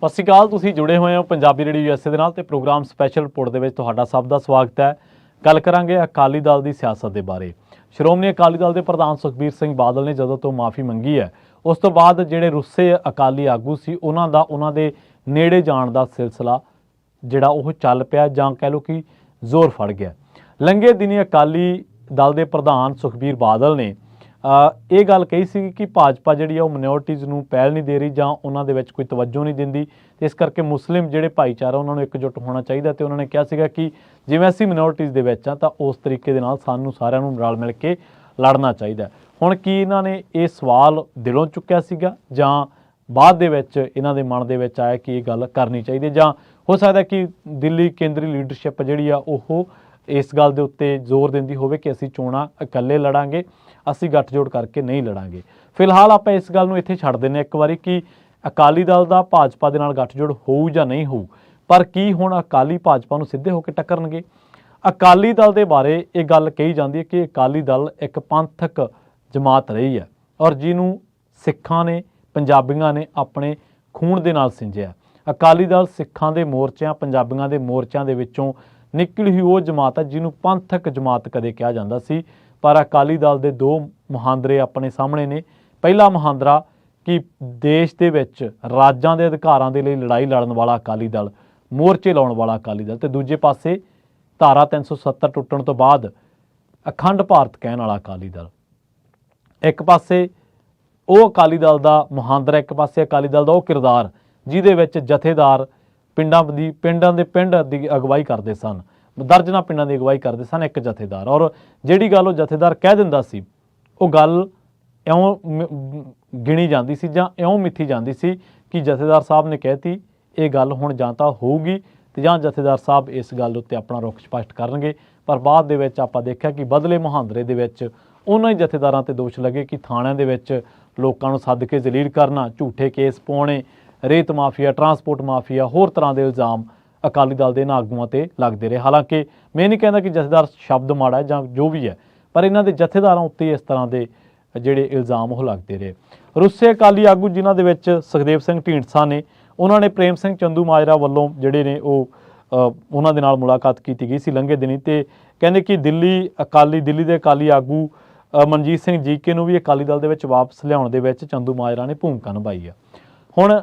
ਸਤਿ ਸ਼੍ਰੀ ਅਕਾਲ। ਤੁਸੀਂ ਜੁੜੇ ਹੋਏ ਹੋ ਪੰਜਾਬੀ ਰੇਡੀਓ ਯੂਐਸਏ ਦੇ ਨਾਲ ਤੇ ਪ੍ਰੋਗਰਾਮ ਸਪੈਸ਼ਲ ਰਿਪੋਰਟ ਦੇ ਵਿੱਚ ਤੁਹਾਡਾ ਸਭ ਦਾ ਸਵਾਗਤ ਹੈ। ਗੱਲ ਕਰਾਂਗੇ ਅਕਾਲੀ ਦਲ ਦੀ ਸਿਆਸਤ ਦੇ ਬਾਰੇ। ਸ਼੍ਰੋਮਣੀ ਅਕਾਲੀ ਦਲ ਦੇ ਪ੍ਰਧਾਨ ਸੁਖਬੀਰ ਸਿੰਘ ਬਾਦਲ ਨੇ ਜਦੋਂ ਤੋਂ ਮਾਫੀ ਮੰਗੀ ਹੈ, ਉਸ ਤੋਂ ਬਾਅਦ ਜਿਹੜੇ ਰੁੱਸੇ ਅਕਾਲੀ ਆਗੂ ਸੀ ਉਹਨਾਂ ਦੇ ਨੇੜੇ ਜਾਣ ਦਾ ਸਿਲਸਿਲਾ ਜਿਹੜਾ ਉਹ ਚੱਲ ਪਿਆ, ਜਾਂ ਕਹਿ ਲਓ ਕਿ ਜ਼ੋਰ ਫੜ ਗਿਆ। ਲੰਘੇ ਦਿਨੀ ਅਕਾਲੀ ਦਲ ਦੇ ਪ੍ਰਧਾਨ ਸੁਖਬੀਰ ਬਾਦਲ ਨੇ ਇਹ ਗੱਲ ਕਹੀ ਸੀ ਕਿ ਭਾਜਪਾ ਜਿਹੜੀ ਆ ਉਹ ਮਿਨੋਰਟੀਜ਼ ਨੂੰ ਪਹਿਲ ਨਹੀਂ ਦੇ ਰਹੀ ਜਾਂ ਉਹਨਾਂ ਦੇ ਵਿੱਚ ਕੋਈ ਤਵੱਜੋ ਨਹੀਂ ਦਿੰਦੀ, ਤੇ ਇਸ ਕਰਕੇ ਮੁਸਲਿਮ ਜਿਹੜੇ ਭਾਈਚਾਰਾ ਉਹਨਾਂ ਨੂੰ ਇਕਜੁੱਟ ਹੋਣਾ ਚਾਹੀਦਾ। ਤੇ ਉਹਨਾਂ ਨੇ ਕਿਹਾ ਸੀਗਾ ਕਿ ਜਿਵੇਂ ਅਸੀਂ ਮਿਨੋਰਟੀਜ਼ ਦੇ ਵਿੱਚ ਆ ਤਾਂ ਉਸ ਤਰੀਕੇ ਦੇ ਨਾਲ ਸਾਨੂੰ ਸਾਰਿਆਂ ਨੂੰ ਰਲ ਮਿਲ ਕੇ ਲੜਨਾ ਚਾਹੀਦਾ। ਹੁਣ ਕੀ ਇਹਨਾਂ ਨੇ ਇਹ ਸਵਾਲ ਦਿਲੋਂ ਚੁੱਕਿਆ ਸੀਗਾ ਜਾਂ ਬਾਅਦ ਦੇ ਵਿੱਚ ਇਹਨਾਂ ਦੇ ਮਨ ਦੇ ਵਿੱਚ ਆਇਆ ਕਿ ਇਹ ਗੱਲ ਕਰਨੀ ਚਾਹੀਦੀ, ਜਾਂ ਹੋ ਸਕਦਾ ਕਿ ਦਿੱਲੀ ਕੇਂਦਰੀ ਲੀਡਰਸ਼ਿਪ ਜਿਹੜੀ ਆ ਉਹ ਇਸ ਗੱਲ ਦੇ ਉੱਤੇ ਜ਼ੋਰ ਦਿੰਦੀ ਹੋਵੇ ਕਿ ਅਸੀਂ ਚੋਣਾਂ ਇਕੱਲੇ ਲੜਾਂਗੇ, ਅਸੀਂ ਗੱਠਜੋੜ ਕਰਕੇ ਨਹੀਂ ਲੜਾਂਗੇ। ਫਿਲਹਾਲ ਆਪਾਂ ਇਸ ਗੱਲ ਨੂੰ ਇੱਥੇ ਛੱਡ ਦਿੰਦੇ ਇੱਕ ਵਾਰੀ ਕਿ ਅਕਾਲੀ ਦਲ ਦਾ ਭਾਜਪਾ ਦੇ ਨਾਲ ਗੱਠਜੋੜ ਹੋਊ ਜਾਂ ਨਹੀਂ ਹੋਊ, ਪਰ ਕੀ ਹੁਣ ਅਕਾਲੀ ਭਾਜਪਾ ਨੂੰ ਸਿੱਧੇ ਹੋ ਕੇ ਟੱਕਰਨਗੇ? ਅਕਾਲੀ ਦਲ ਦੇ ਬਾਰੇ ਇਹ ਗੱਲ ਕਹੀ ਜਾਂਦੀ ਹੈ ਕਿ ਅਕਾਲੀ ਦਲ ਇੱਕ ਪੰਥਕ ਜਮਾਤ ਰਹੀ ਹੈ ਔਰ ਜਿਹਨੂੰ ਸਿੱਖਾਂ ਨੇ, ਪੰਜਾਬੀਆਂ ਨੇ ਆਪਣੇ ਖੂਨ ਦੇ ਨਾਲ ਸਿੰਜਿਆ। ਅਕਾਲੀ ਦਲ ਸਿੱਖਾਂ ਦੇ ਮੋਰਚਿਆਂ, ਪੰਜਾਬੀਆਂ ਦੇ ਮੋਰਚਿਆਂ ਦੇ ਵਿੱਚੋਂ ਨਿਕਲੀ ਹੀ ਉਹ ਜਮਾਤ ਹੈ ਜਿਹਨੂੰ ਪੰਥਕ ਜਮਾਤ ਕਦੇ ਕਿਹਾ ਜਾਂਦਾ ਸੀ। ਪਰ ਅਕਾਲੀ ਦਲ ਦੇ ਦੋ ਮੁਹਾਂਦਰੇ ਆਪਣੇ ਸਾਹਮਣੇ ਨੇ। ਪਹਿਲਾ ਮੁਹਾਂਦਰਾ ਕਿ ਦੇਸ਼ ਦੇ ਵਿੱਚ ਰਾਜਾਂ ਦੇ ਅਧਿਕਾਰਾਂ ਦੇ ਲਈ ਲੜਾਈ ਲੜਨ ਵਾਲਾ ਅਕਾਲੀ ਦਲ, ਮੋਰਚੇ ਲਾਉਣ ਵਾਲਾ ਅਕਾਲੀ ਦਲ, ਤੇ ਦੂਜੇ ਪਾਸੇ ਧਾਰਾ 370 ਟੁੱਟਣ ਤੋਂ ਬਾਅਦ ਅਖੰਡ ਭਾਰਤ ਕਹਿਣ ਵਾਲਾ ਅਕਾਲੀ ਦਲ। ਇੱਕ ਪਾਸੇ ਉਹ ਅਕਾਲੀ ਦਲ ਦਾ ਮੁਹਾਂਦਰਾ, ਇੱਕ ਪਾਸੇ ਅਕਾਲੀ ਦਲ ਦਾ ਉਹ ਕਿਰਦਾਰ ਜਿਹਦੇ ਵਿੱਚ ਜਥੇਦਾਰ ਪਿੰਡਾਂ ਦੀ ਅਗਵਾਈ ਕਰਦੇ ਸਨ, ਦਰਜਨਾਂ ਪਿੰਡਾਂ ਦੀ ਅਗਵਾਈ ਕਰਦੇ ਸਨ ਇੱਕ ਜਥੇਦਾਰ। ਔਰ ਜਿਹੜੀ ਗੱਲ ਉਹ ਜਥੇਦਾਰ ਕਹਿ ਦਿੰਦਾ ਸੀ ਉਹ ਗੱਲ ਇਉਂ ਗਿਣੀ ਜਾਂਦੀ ਸੀ ਜਾਂ ਇਉਂ ਮਿੱਥੀ ਜਾਂਦੀ ਸੀ ਕਿ ਜਥੇਦਾਰ ਸਾਹਿਬ ਨੇ ਕਹਿਤੀ ਇਹ ਗੱਲ ਹੁਣ ਜਾਂ ਤਾਂ ਹੋਊਗੀ ਤੇ ਜਾਂ ਜਥੇਦਾਰ ਸਾਹਿਬ ਇਸ ਗੱਲ ਉੱਤੇ ਆਪਣਾ ਰੁਖ ਸਪਸ਼ਟ ਕਰਨਗੇ। ਪਰ ਬਾਅਦ ਦੇ ਵਿੱਚ ਆਪਾਂ ਦੇਖਿਆ ਕਿ ਬਦਲੇ ਮੁਹਾਂਦਰੇ ਦੇ ਵਿੱਚ ਉਹਨਾਂ ਹੀ ਜਥੇਦਾਰਾਂ ਤੇ ਦੋਸ਼ ਲੱਗੇ ਕਿ ਥਾਣਿਆਂ ਦੇ ਵਿੱਚ ਲੋਕਾਂ ਨੂੰ ਸੱਦ ਕੇ ਜ਼ਲੀਲ ਕਰਨਾ, ਝੂਠੇ ਕੇਸ ਪਾਉਣੇ, ਰੇਤ ਮਾਫੀਆ, ਟਰਾਂਸਪੋਰਟ ਮਾਫੀਆ, ਹੋਰ ਤਰ੍ਹਾਂ ਦੇ ਇਲਜ਼ਾਮ ਅਕਾਲੀ ਦਲ ਦੇ ਇਹਨਾਂ ਆਗੂਆਂ ਤੇ ਲੱਗਦੇ ਰਹੇ। ਹਾਲਾਂਕਿ ਮੈਂ ਨਹੀਂ ਕਹਿੰਦਾ ਕਿ ਜਥੇਦਾਰ ਸ਼ਬਦ ਮਾੜਾ ਹੈ ਜਾਂ ਜੋ ਵੀ ਹੈ, ਪਰ ਇਹਨਾਂ ਦੇ ਜਥੇਦਾਰਾਂ ਉੱਤੇ ਇਸ ਤਰ੍ਹਾਂ ਦੇ ਜਿਹੜੇ ਇਲਜ਼ਾਮ ਉਹ ਲੱਗਦੇ ਰਹੇ। ਰੁੱਸੇ ਅਕਾਲੀ ਆਗੂ ਜਿਨ੍ਹਾਂ ਦੇ ਵਿੱਚ ਸੁਖਦੇਵ ਸਿੰਘ ਢੀਂਡਸਾ ਨੇ, ਉਹਨਾਂ ਨੇ ਪ੍ਰੇਮ ਸਿੰਘ ਚੰਦੂਮਾਜਰਾ ਵੱਲੋਂ ਜਿਹੜੇ ਨੇ ਉਹ ਉਹਨਾਂ ਦੇ ਨਾਲ ਮੁਲਾਕਾਤ ਕੀਤੀ ਗਈ ਸੀ ਲੰਘੇ ਦਿਨੀ, ਤੇ ਕਹਿੰਦੇ ਕਿ ਦਿੱਲੀ ਦੇ ਅਕਾਲੀ ਆਗੂ ਮਨਜੀਤ ਸਿੰਘ ਜੀਕੇ ਨੂੰ ਵੀ ਅਕਾਲੀ ਦਲ ਦੇ ਵਿੱਚ ਵਾਪਸ ਲਿਆਉਣ ਦੇ ਵਿੱਚ ਚੰਦੂਮਾਜਰਾ ਨੇ ਭੂਮਿਕਾ ਨਿਭਾਈ ਆ। ਹੁਣ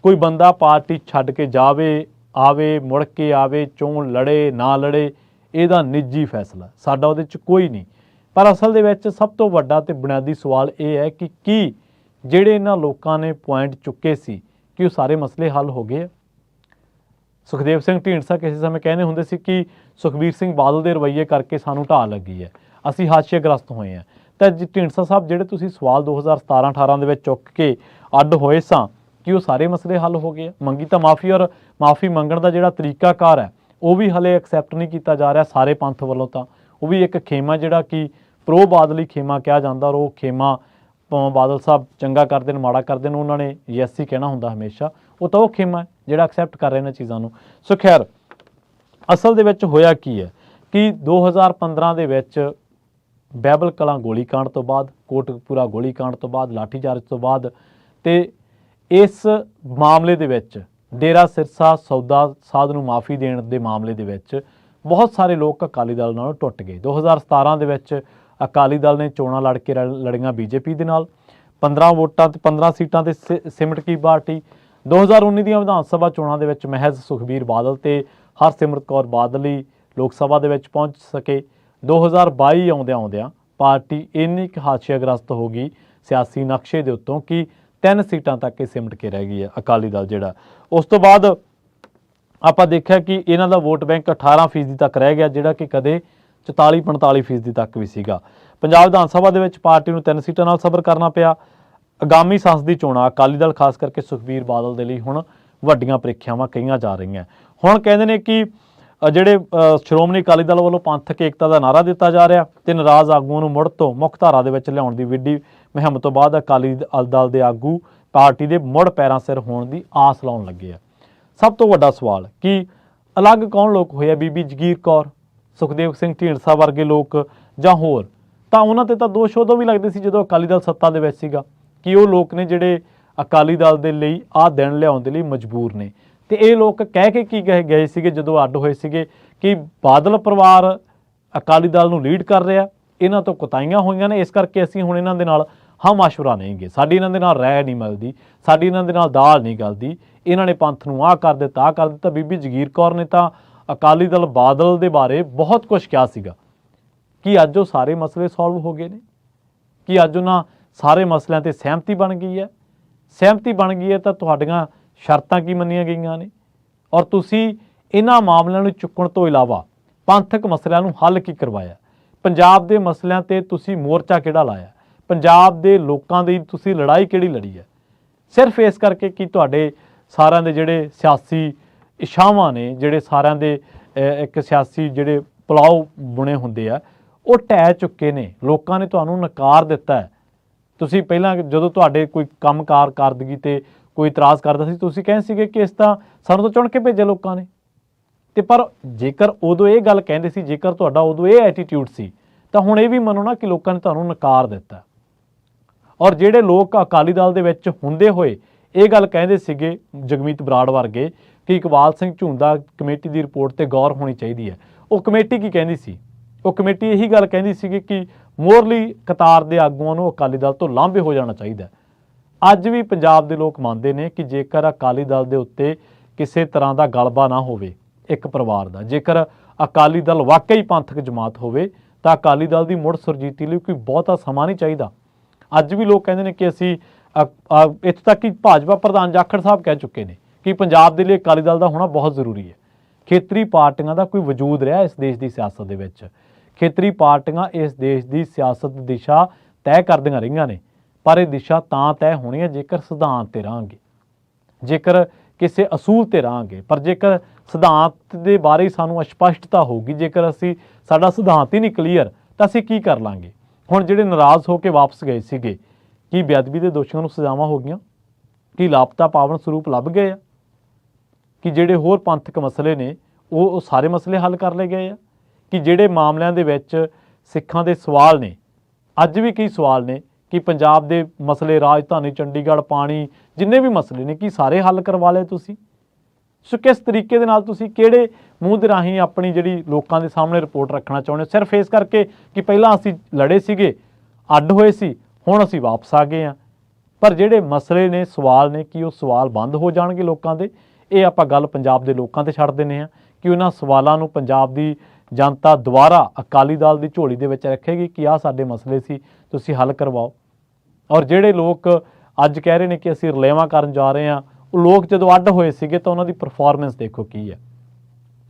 ਕੋਈ ਬੰਦਾ ਪਾਰਟੀ ਛੱਡ ਕੇ ਜਾਵੇ, ਆਵੇ, ਮੁੜ ਕੇ ਆਵੇ, ਚੋਣ ਲੜੇ ਨਾ ਲੜੇ, ਇਹਦਾ ਨਿੱਜੀ ਫੈਸਲਾ, ਸਾਡਾ ਉਹਦੇ 'ਚ ਕੋਈ ਨਹੀਂ। ਪਰ ਅਸਲ ਦੇ ਵਿੱਚ ਸਭ ਤੋਂ ਵੱਡਾ ਤੇ ਬੁਨਿਆਦੀ ਸਵਾਲ ਇਹ ਹੈ ਕਿ ਕੀ ਜਿਹੜੇ ਇਹਨਾਂ ਲੋਕਾਂ ਨੇ ਪੁਆਇੰਟ ਚੁੱਕੇ ਸੀ ਕਿ ਉਹ ਸਾਰੇ ਮਸਲੇ ਹੱਲ ਹੋ ਗਏ? ਸੁਖਦੇਵ ਸਿੰਘ ਢੀਂਡਸਾ ਕਿਸੇ ਸਮੇਂ ਕਹਿੰਦੇ ਹੁੰਦੇ ਸੀ ਕਿ ਸੁਖਬੀਰ ਸਿੰਘ ਬਾਦਲ ਦੇ ਰਵੱਈਏ ਕਰਕੇ ਸਾਨੂੰ ਢਾਹ ਲੱਗੀ ਹੈ, ਅਸੀਂ ਹਾਸ਼ੀਆਗ੍ਰਸਤ ਹੋਏ ਹਾਂ। ਤਾਂ ਢੀਂਡਸਾ ਸਾਹਿਬ ਜਿਹੜੇ ਤੁਸੀਂ ਸਵਾਲ 2017-18 ਦੇ ਵਿੱਚ ਚੁੱਕ ਕੇ ਅੱਡ ਹੋਏ ਸਾਂ, ਕਿ ਉਹ ਸਾਰੇ ਮਸਲੇ ਹੱਲ ਹੋ ਗਏ? ਮੰਗੀ ਤਾਂ ਮਾਫੀ, ਔਰ ਮਾਫੀ ਮੰਗਣ ਦਾ ਜਿਹੜਾ ਤਰੀਕਾਕਾਰ ਹੈ ਉਹ ਵੀ ਹਲੇ ਐਕਸੈਪਟ ਨਹੀਂ ਕੀਤਾ ਜਾ ਰਿਹਾ ਸਾਰੇ ਪੰਥ ਵੱਲੋਂ। ਤਾਂ ਉਹ ਵੀ ਇੱਕ ਖੇਮਾ ਜਿਹੜਾ ਕਿ ਪ੍ਰੋ ਬਾਦਲੀ ਖੇਮਾ ਕਿਹਾ ਜਾਂਦਾ, ਔਰ ਉਹ ਖੇਮਾ ਭਾਵੇਂ ਬਾਦਲ ਸਾਹਿਬ ਚੰਗਾ ਕਰਦੇ ਨੇ ਮਾੜਾ ਕਰਦੇ ਨੇ, ਉਹਨਾਂ ਨੇ ਯੈਸ ਹੀ ਕਹਿਣਾ ਹੁੰਦਾ ਹਮੇਸ਼ਾ, ਉਹ ਤਾਂ ਉਹ ਖੇਮਾ ਹੈ ਜਿਹੜਾ ਐਕਸੈਪਟ ਕਰ ਰਹੇ ਨੇ ਚੀਜ਼ਾਂ ਨੂੰ। ਸੋ ਖੈਰ ਅਸਲ ਦੇ ਵਿੱਚ ਹੋਇਆ ਕੀ ਹੈ ਕਿ 2015 ਦੇ ਵਿੱਚ ਬਹਿਬਲ ਕਲਾਂ ਗੋਲੀਕਾਂਡ ਤੋਂ ਬਾਅਦ, ਕੋਟਕਪੂਰਾ ਗੋਲੀਕਾਂਡ ਤੋਂ ਬਾਅਦ, ਲਾਠੀਚਾਰਜ ਤੋਂ ਬਾਅਦ, ਤੇ ਇਸ ਮਾਮਲੇ ਦੇ ਵਿੱਚ ਡੇਰਾ ਸਿਰਸਾ ਸੌਦਾ ਸਾਧ ਨੂੰ ਮਾਫੀ ਦੇਣ ਦੇ ਮਾਮਲੇ ਦੇ ਵਿੱਚ ਬਹੁਤ ਸਾਰੇ ਲੋਕ ਅਕਾਲੀ ਦਲ ਨਾਲੋਂ ਟੁੱਟ ਗਏ। 2017 ਦੇ ਵਿੱਚ ਅਕਾਲੀ ਦਲ ਨੇ ਚੋਣਾਂ ਲੜ ਕੇ ਲੜੀਆਂ ਬੀਜੇਪੀ ਦੇ ਨਾਲ, 15 ਸੀਟਾਂ ਤੇ ਸਿਮਟ ਗਈ ਪਾਰਟੀ। 2019 ਦੀਆਂ ਵਿਧਾਨ ਸਭਾ ਚੋਣਾਂ ਦੇ ਵਿੱਚ ਮਹਿਜ਼ ਸੁਖਬੀਰ ਬਾਦਲ ਤੇ ਹਰਸਿਮਰਤ ਕੌਰ ਬਾਦਲ ਹੀ ਲੋਕ ਸਭਾ ਦੇ ਵਿੱਚ ਪਹੁੰਚ ਸਕੇ। 2022 ਆਉਂਦਿਆਂ ਪਾਰਟੀ ਇੰਨੀ ਕੁ ਹਾਸ਼ੀਆਗ੍ਰਸਤ ਹੋ ਗਈ ਸਿਆਸੀ ਨਕਸ਼ੇ ਦੇ ਉੱਤੋਂ ਕਿ 3 ਸੀਟਾਂ ਤੱਕ ਇਹ ਸਿਮਟ ਕੇ ਰਹਿ ਗਈ ਹੈ ਅਕਾਲੀ ਦਲ ਜਿਹੜਾ। ਉਸ ਤੋਂ ਬਾਅਦ ਆਪਾਂ ਦੇਖਿਆ ਕਿ ਇਹਨਾਂ ਦਾ ਵੋਟ ਬੈਂਕ 18% ਤੱਕ ਰਹਿ ਗਿਆ, ਜਿਹੜਾ ਕਿ ਕਦੇ 44-45% ਤੱਕ ਵੀ ਸੀਗਾ। ਪੰਜਾਬ ਵਿਧਾਨ ਸਭਾ ਦੇ ਵਿੱਚ ਪਾਰਟੀ ਨੂੰ 3 ਸੀਟਾਂ ਨਾਲ ਸਬਰ ਕਰਨਾ ਪਿਆ। ਆਗਾਮੀ ਸੰਸਦੀ ਚੋਣਾਂ ਅਕਾਲੀ ਦਲ ਖਾਸ ਕਰਕੇ ਸੁਖਬੀਰ ਬਾਦਲ ਦੇ ਲਈ ਹੁਣ ਵੱਡੀਆਂ ਪ੍ਰੀਖਿਆਵਾਂ ਕਹੀਆਂ ਜਾ ਰਹੀਆਂ। ਹੁਣ ਕਹਿੰਦੇ ਨੇ ਕਿ ਜਿਹੜੇ ਸ਼੍ਰੋਮਣੀ ਅਕਾਲੀ ਦਲ ਵੱਲੋਂ ਪੰਥਕ ਏਕਤਾ ਦਾ ਨਾਅਰਾ ਦਿੱਤਾ ਜਾ ਰਿਹਾ ਤੇ ਨਾਰਾਜ਼ ਆਗੂਆਂ ਨੂੰ ਮੁੜ ਤੋਂ ਮੁੱਖ ਧਾਰਾ ਦੇ ਵਿੱਚ ਲਿਆਉਣ ਦੀ ਵਿੱਢੀ ਮੁਹਿੰਮ ਤੋਂ ਬਾਅਦ ਅਕਾਲੀ ਦਲ ਦੇ ਆਗੂ ਪਾਰਟੀ ਦੇ ਮੁੜ ਪੈਰਾਂ ਸਿਰ ਹੋਣ ਦੀ ਆਸ ਲਾਉਣ ਲੱਗੇ ਆ। ਸਭ ਤੋਂ ਵੱਡਾ ਸਵਾਲ ਕਿ ਅਲੱਗ ਕੌਣ ਲੋਕ ਹੋਏ ਆ? ਬੀਬੀ ਜਗੀਰ ਕੌਰ, ਸੁਖਦੇਵ ਸਿੰਘ ਢੀਂਡਸਾ ਵਰਗੇ ਲੋਕ ਜਾਂ ਹੋਰ? ਤਾਂ ਉਹਨਾਂ ਤੇ ਤਾਂ ਦੋਸ਼ ਉਦੋਂ ਵੀ ਲੱਗਦੇ ਸੀ ਜਦੋਂ ਅਕਾਲੀ ਦਲ ਸੱਤਾ ਦੇ ਵਿੱਚ ਸੀਗਾ ਕਿ ਉਹ ਲੋਕ ਨੇ ਜਿਹੜੇ ਅਕਾਲੀ ਦਲ ਦੇ ਲਈ ਆਹ ਦਿਨ ਲਿਆਉਣ ਦੇ ਲਈ ਮਜਬੂਰ ਨੇ। ਤੇ ਇਹ ਲੋਕ ਕਹਿ ਕੇ ਕੀ ਗਏ ਸੀਗੇ ਜਦੋਂ ਅੱਡ ਹੋਏ ਸੀਗੇ ਕਿ ਬਾਦਲ ਪਰਿਵਾਰ ਅਕਾਲੀ ਦਲ ਨੂੰ ਲੀਡ ਕਰ ਰਿਹਾ, ਇਹਨਾਂ ਤੋਂ ਕੁਤਾਹੀਆਂ ਹੋਈਆਂ ਨੇ, ਇਸ ਕਰਕੇ ਅਸੀਂ ਹੁਣ ਇਹਨਾਂ ਦੇ ਨਾਲ ਹਮ-ਆਸ਼ੁਰਾ ਨਹੀਂ ਗੇ, ਸਾਡੀ ਇਹਨਾਂ ਦੇ ਨਾਲ ਰਹਿ ਨਹੀਂ ਮਿਲਦੀ, ਸਾਡੀ ਇਹਨਾਂ ਦੇ ਨਾਲ ਦਾਲ ਨਹੀਂ ਗਲਦੀ, ਇਹਨਾਂ ਨੇ ਪੰਥ ਨੂੰ ਆਹ ਕਰ ਦਿੱਤਾ, ਆਹ ਕਰ ਦਿੱਤਾ। ਬੀਬੀ ਜਗੀਰ ਕੌਰ ਨੇ ਤਾਂ ਅਕਾਲੀ ਦਲ ਬਾਦਲ ਦੇ ਬਾਰੇ ਬਹੁਤ ਕੁਝ ਕਿਹਾ ਸੀਗਾ। ਕਿ ਅੱਜ ਉਹ ਸਾਰੇ ਮਸਲੇ ਸੋਲਵ ਹੋ ਗਏ ਨੇ? ਕਿ ਅੱਜ ਉਹਨਾਂ ਸਾਰੇ ਮਸਲਿਆਂ ਤੇ ਸਹਿਮਤੀ ਬਣ ਗਈ ਹੈ? ਸਹਿਮਤੀ ਬਣ ਗਈ ਹੈ ਤਾਂ ਤੁਹਾਡੀਆਂ ਸ਼ਰਤਾਂ ਕੀ ਮੰਨੀਆਂ ਗਈਆਂ ਨੇ? ਔਰ ਤੁਸੀਂ ਇਹਨਾਂ ਮਾਮਲਿਆਂ ਨੂੰ ਚੁੱਕਣ ਤੋਂ ਇਲਾਵਾ ਪੰਥਕ ਮਸਲਿਆਂ ਨੂੰ ਹੱਲ ਕੀ ਕਰਵਾਇਆ? ਪੰਜਾਬ ਦੇ ਮਸਲਿਆਂ ਤੇ ਤੁਸੀਂ ਮੋਰਚਾ ਕਿਹੜਾ ਲਾਇਆ? ਪੰਜਾਬ ਦੇ ਲੋਕਾਂ ਦੀ ਤੁਸੀਂ ਲੜਾਈ ਕਿਹੜੀ ਲੜੀ ਹੈ? ਸਿਰਫ ਇਸ ਕਰਕੇ ਕਿ ਤੁਹਾਡੇ ਸਾਰਿਆਂ ਦੇ ਜਿਹੜੇ ਸਿਆਸੀ ਇਛਾਵਾਂ ਨੇ, ਜਿਹੜੇ ਸਾਰਿਆਂ ਦੇ ਇੱਕ ਸਿਆਸੀ ਜਿਹੜੇ ਪੁਲਾਓ ਬੁਣੇ ਹੁੰਦੇ ਆ, ਉਹ ਢਹਿ ਚੁੱਕੇ ਨੇ। ਲੋਕਾਂ ਨੇ ਤੁਹਾਨੂੰ ਨਕਾਰ ਦਿੱਤਾ ਹੈ। ਤੁਸੀਂ ਪਹਿਲਾਂ ਜਦੋਂ ਤੁਹਾਡੇ ਕੋਈ ਕੰਮਕਾਰ ਕਾਰਦਗੀ ਤੇ ਕੋਈ ਇਤਰਾਜ਼ ਕਰਦਾ ਸੀ, ਤੁਸੀਂ ਕਹਿੰਦੇ ਸੀਗੇ ਕਿ ਇਸ ਤਾਂ ਸਾਨੂੰ ਤਾਂ ਚੁਣ ਕੇ ਭੇਜਿਆ ਲੋਕਾਂ ਨੇ। ਤੇ ਪਰ ਜੇਕਰ ਉਦੋਂ ਇਹ ਗੱਲ ਕਹਿੰਦੇ ਸੀ, ਜੇਕਰ ਤੁਹਾਡਾ ਉਦੋਂ ਇਹ ਐਟੀਟਿਊਡ ਸੀ, ਤਾਂ ਹੁਣ ਇਹ ਵੀ ਮੰਨੋ ਨਾ ਕਿ ਲੋਕਾਂ ਨੇ ਤੁਹਾਨੂੰ ਨਕਾਰ ਦਿੱਤਾ। ਔਰ ਜਿਹੜੇ ਲੋਕ ਅਕਾਲੀ ਦਲ ਦੇ ਵਿੱਚ ਹੁੰਦੇ ਹੋਏ ਇਹ ਗੱਲ ਕਹਿੰਦੇ ਸੀਗੇ, ਜਗਮੀਤ ਬਰਾੜ ਵਰਗੇ, ਕਿ ਇਕਬਾਲ ਸਿੰਘ ਝੁੰਦਾ ਕਮੇਟੀ ਦੀ ਰਿਪੋਰਟ ਤੇ ਗੌਰ ਹੋਣੀ ਚਾਹੀਦੀ ਹੈ, ਉਹ ਕਮੇਟੀ ਕੀ ਕਹਿੰਦੀ ਸੀ? ਉਹ ਕਮੇਟੀ ਇਹੀ ਗੱਲ ਕਹਿੰਦੀ ਸੀਗੀ ਕਿ ਮੋਹਰਲੀ ਕਤਾਰ ਦੇ ਆਗੂਆਂ ਨੂੰ ਅਕਾਲੀ ਦਲ ਤੋਂ ਲਾਂਭੇ ਹੋ ਜਾਣਾ ਚਾਹੀਦਾ। ਅੱਜ ਵੀ ਪੰਜਾਬ ਦੇ ਲੋਕ ਮੰਨਦੇ ਨੇ ਕਿ ਜੇਕਰ ਅਕਾਲੀ ਦਲ ਦੇ ਉੱਤੇ ਕਿਸੇ ਤਰ੍ਹਾਂ ਦਾ ਗਲਬਾ ਨਾ ਹੋਵੇ ਇੱਕ ਪਰਿਵਾਰ ਦਾ, ਜੇਕਰ ਅਕਾਲੀ ਦਲ ਵਾਕਈ ਪੰਥਕ ਜਮਾਤ ਹੋਵੇ, ਤਾਂ ਅਕਾਲੀ ਦਲ ਦੀ ਮੁੜ ਸੁਰਜੀਤੀ ਲਈ ਕੋਈ ਬਹੁਤਾ ਸਮਾਂ ਨਹੀਂ ਚਾਹੀਦਾ। ਅੱਜ ਵੀ ਲੋਕ ਕਹਿੰਦੇ ਨੇ ਕਿ ਅਸੀਂ ਇੱਥੇ ਤੱਕ ਕਿ ਭਾਜਪਾ ਪ੍ਰਧਾਨ ਜਾਖੜ ਸਾਹਿਬ ਕਹਿ ਚੁੱਕੇ ਨੇ ਕਿ ਪੰਜਾਬ ਦੇ ਲਈ ਅਕਾਲੀ ਦਲ ਦਾ ਹੋਣਾ ਬਹੁਤ ਜ਼ਰੂਰੀ ਹੈ। ਖੇਤਰੀ ਪਾਰਟੀਆਂ ਦਾ ਕੋਈ ਵਜੂਦ ਰਿਹਾ ਇਸ ਦੇਸ਼ ਦੀ ਸਿਆਸਤ ਦੇ ਵਿੱਚ। ਖੇਤਰੀ ਪਾਰਟੀਆਂ ਇਸ ਦੇਸ਼ ਦੀ ਸਿਆਸਤ ਦੀ ਦਿਸ਼ਾ ਤੈਅ ਕਰਦੀਆਂ ਰਹੀਆਂ ਨੇ, ਪਰ ਇਹ ਦਿਸ਼ਾ ਤਾਂ ਤੈਅ ਹੋਣੀ ਹੈ ਜੇਕਰ ਸਿਧਾਂਤ ਤੇ ਰਹਾਂਗੇ, ਜੇਕਰ ਕਿਸੇ ਅਸੂਲ ਤੇ ਰਹਾਂਗੇ। ਪਰ ਜੇਕਰ ਸਿਧਾਂਤ ਦੇ ਬਾਰੇ ਸਾਨੂੰ ਅਸਪਸ਼ਟਤਾ ਹੋਊਗੀ, ਜੇਕਰ ਸਾਡਾ ਸਿਧਾਂਤ ਹੀ ਨਹੀਂ ਕਲੀਅਰ, ਤਾਂ ਅਸੀਂ ਕੀ ਕਰ ਲਾਂਗੇ? ਹੁਣ ਜਿਹੜੇ ਨਾਰਾਜ਼ ਹੋ ਕੇ ਵਾਪਸ ਗਏ ਸੀਗੇ, ਕੀ ਬੇਅਦਬੀ ਦੇ ਦੋਸ਼ੀਆਂ ਨੂੰ ਸਜ਼ਾਵਾਂ ਹੋ ਗਈਆਂ? ਕੀ ਲਾਪਤਾ ਪਾਵਨ ਸਰੂਪ ਲੱਭ ਗਏ ਆ? ਕਿ ਜਿਹੜੇ ਹੋਰ ਪੰਥਕ ਮਸਲੇ ਨੇ ਉਹ ਸਾਰੇ ਮਸਲੇ ਹੱਲ ਕਰ ਲਏ ਗਏ ਆ? ਕਿ ਜਿਹੜੇ ਮਾਮਲਿਆਂ ਦੇ ਵਿੱਚ ਸਿੱਖਾਂ ਦੇ ਸਵਾਲ ਨੇ, ਅੱਜ ਵੀ ਕਈ ਸਵਾਲ ਨੇ ਕਿ ਪੰਜਾਬ ਦੇ ਮਸਲੇ, ਰਾਜਧਾਨੀ ਚੰਡੀਗੜ੍ਹ, ਪਾਣੀ, ਜਿੰਨੇ ਵੀ ਮਸਲੇ ਨੇ, ਕੀ ਸਾਰੇ ਹੱਲ ਕਰਵਾ ਲਏ ਤੁਸੀਂ? ਸੋ ਕਿਸ ਤਰੀਕੇ ਦੇ ਨਾਲ ਤੁਸੀਂ ਕਿਹੜੇ ਮੂੰਹ ਦੇ ਰਾਹੀਂ ਆਪਣੀ ਜਿਹੜੀ ਲੋਕਾਂ ਦੇ ਸਾਹਮਣੇ ਰਿਪੋਰਟ ਰੱਖਣਾ ਚਾਹੁੰਦੇ ਹੋ? ਸਿਰਫ ਇਸ ਕਰਕੇ ਕਿ ਪਹਿਲਾਂ ਅਸੀਂ ਲੜੇ ਸੀਗੇ, ਅੱਡ ਹੋਏ ਸੀ, ਹੁਣ ਅਸੀਂ ਵਾਪਸ ਆ ਗਏ ਹਾਂ। ਪਰ ਜਿਹੜੇ ਮਸਲੇ ਨੇ, ਸਵਾਲ ਨੇ, ਕਿ ਉਹ ਸਵਾਲ ਬੰਦ ਹੋ ਜਾਣਗੇ ਲੋਕਾਂ ਦੇ? ਇਹ ਆਪਾਂ ਗੱਲ ਪੰਜਾਬ ਦੇ ਲੋਕਾਂ ਤੇ ਛੱਡ ਦਿੰਦੇ ਹਾਂ ਕਿ ਉਹਨਾਂ ਸਵਾਲਾਂ ਨੂੰ ਪੰਜਾਬ ਦੀ ਜਨਤਾ ਦੁਬਾਰਾ ਅਕਾਲੀ ਦਲ ਦੀ ਝੋਲੀ ਦੇ ਵਿੱਚ ਰੱਖੇਗੀ ਕਿ ਆਹ ਸਾਡੇ ਮਸਲੇ ਸੀ, ਤੁਸੀਂ ਹੱਲ ਕਰਵਾਓ। ਔਰ ਜਿਹੜੇ ਲੋਕ ਅੱਜ ਕਹਿ ਰਹੇ ਨੇ ਕਿ ਅਸੀਂ ਰਲੇਵਾਂ ਕਰਨ ਜਾ ਰਹੇ ਹਾਂ, ਉਹ ਲੋਕ ਜਦੋਂ ਅੱਡ ਹੋਏ ਸੀਗੇ ਤਾਂ ਉਹਨਾਂ ਦੀ ਪਰਫਾਰਮੈਂਸ ਦੇਖੋ ਕੀ ਹੈ,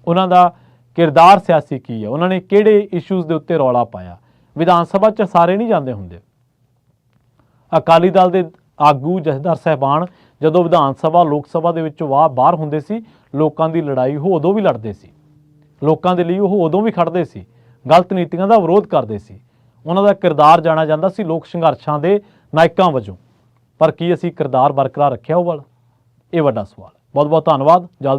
ਉਹਨਾਂ ਦਾ ਕਿਰਦਾਰ ਸਿਆਸੀ ਕੀ ਹੈ, ਉਹਨਾਂ ਨੇ ਕਿਹੜੇ ਇਸ਼ੂਜ਼ ਦੇ ਉੱਤੇ ਰੌਲਾ ਪਾਇਆ। ਵਿਧਾਨ ਸਭਾ 'ਚ ਸਾਰੇ ਨਹੀਂ ਜਾਂਦੇ ਹੁੰਦੇ। ਅਕਾਲੀ ਦਲ ਦੇ ਆਗੂ ਜਥੇਦਾਰ ਸਾਹਿਬਾਨ ਜਦੋਂ ਵਿਧਾਨ ਸਭਾ, ਲੋਕ ਸਭਾ ਦੇ ਵਿੱਚੋਂ ਬਾਹਰ ਹੁੰਦੇ ਸੀ, ਲੋਕਾਂ ਦੀ ਲੜਾਈ ਉਹ ਉਦੋਂ ਵੀ ਲੜਦੇ ਸੀ, ਲੋਕਾਂ ਦੇ ਲਈ ਉਹ ਉਦੋਂ ਵੀ ਖੜਦੇ ਸੀ, ਗਲਤ ਨੀਤੀਆਂ ਦਾ ਵਿਰੋਧ ਕਰਦੇ ਸੀ। ਉਹਨਾਂ ਦਾ ਕਿਰਦਾਰ ਜਾਣਿਆ ਜਾਂਦਾ ਸੀ ਲੋਕ ਸੰਘਰਸ਼ਾਂ ਦੇ ਨਾਇਕਾਂ ਵਜੋਂ। ਪਰ ਕੀ ਅਸੀਂ ਕਿਰਦਾਰ ਬਰਕਰਾਰ ਰੱਖਿਆ ਉਹ ਵਾਲਾ? ਇਹ ਵੱਡਾ ਸਵਾਲ ਹੈ। ਬਹੁਤ ਬਹੁਤ ਧੰਨਵਾਦ। ਜਲਦੀ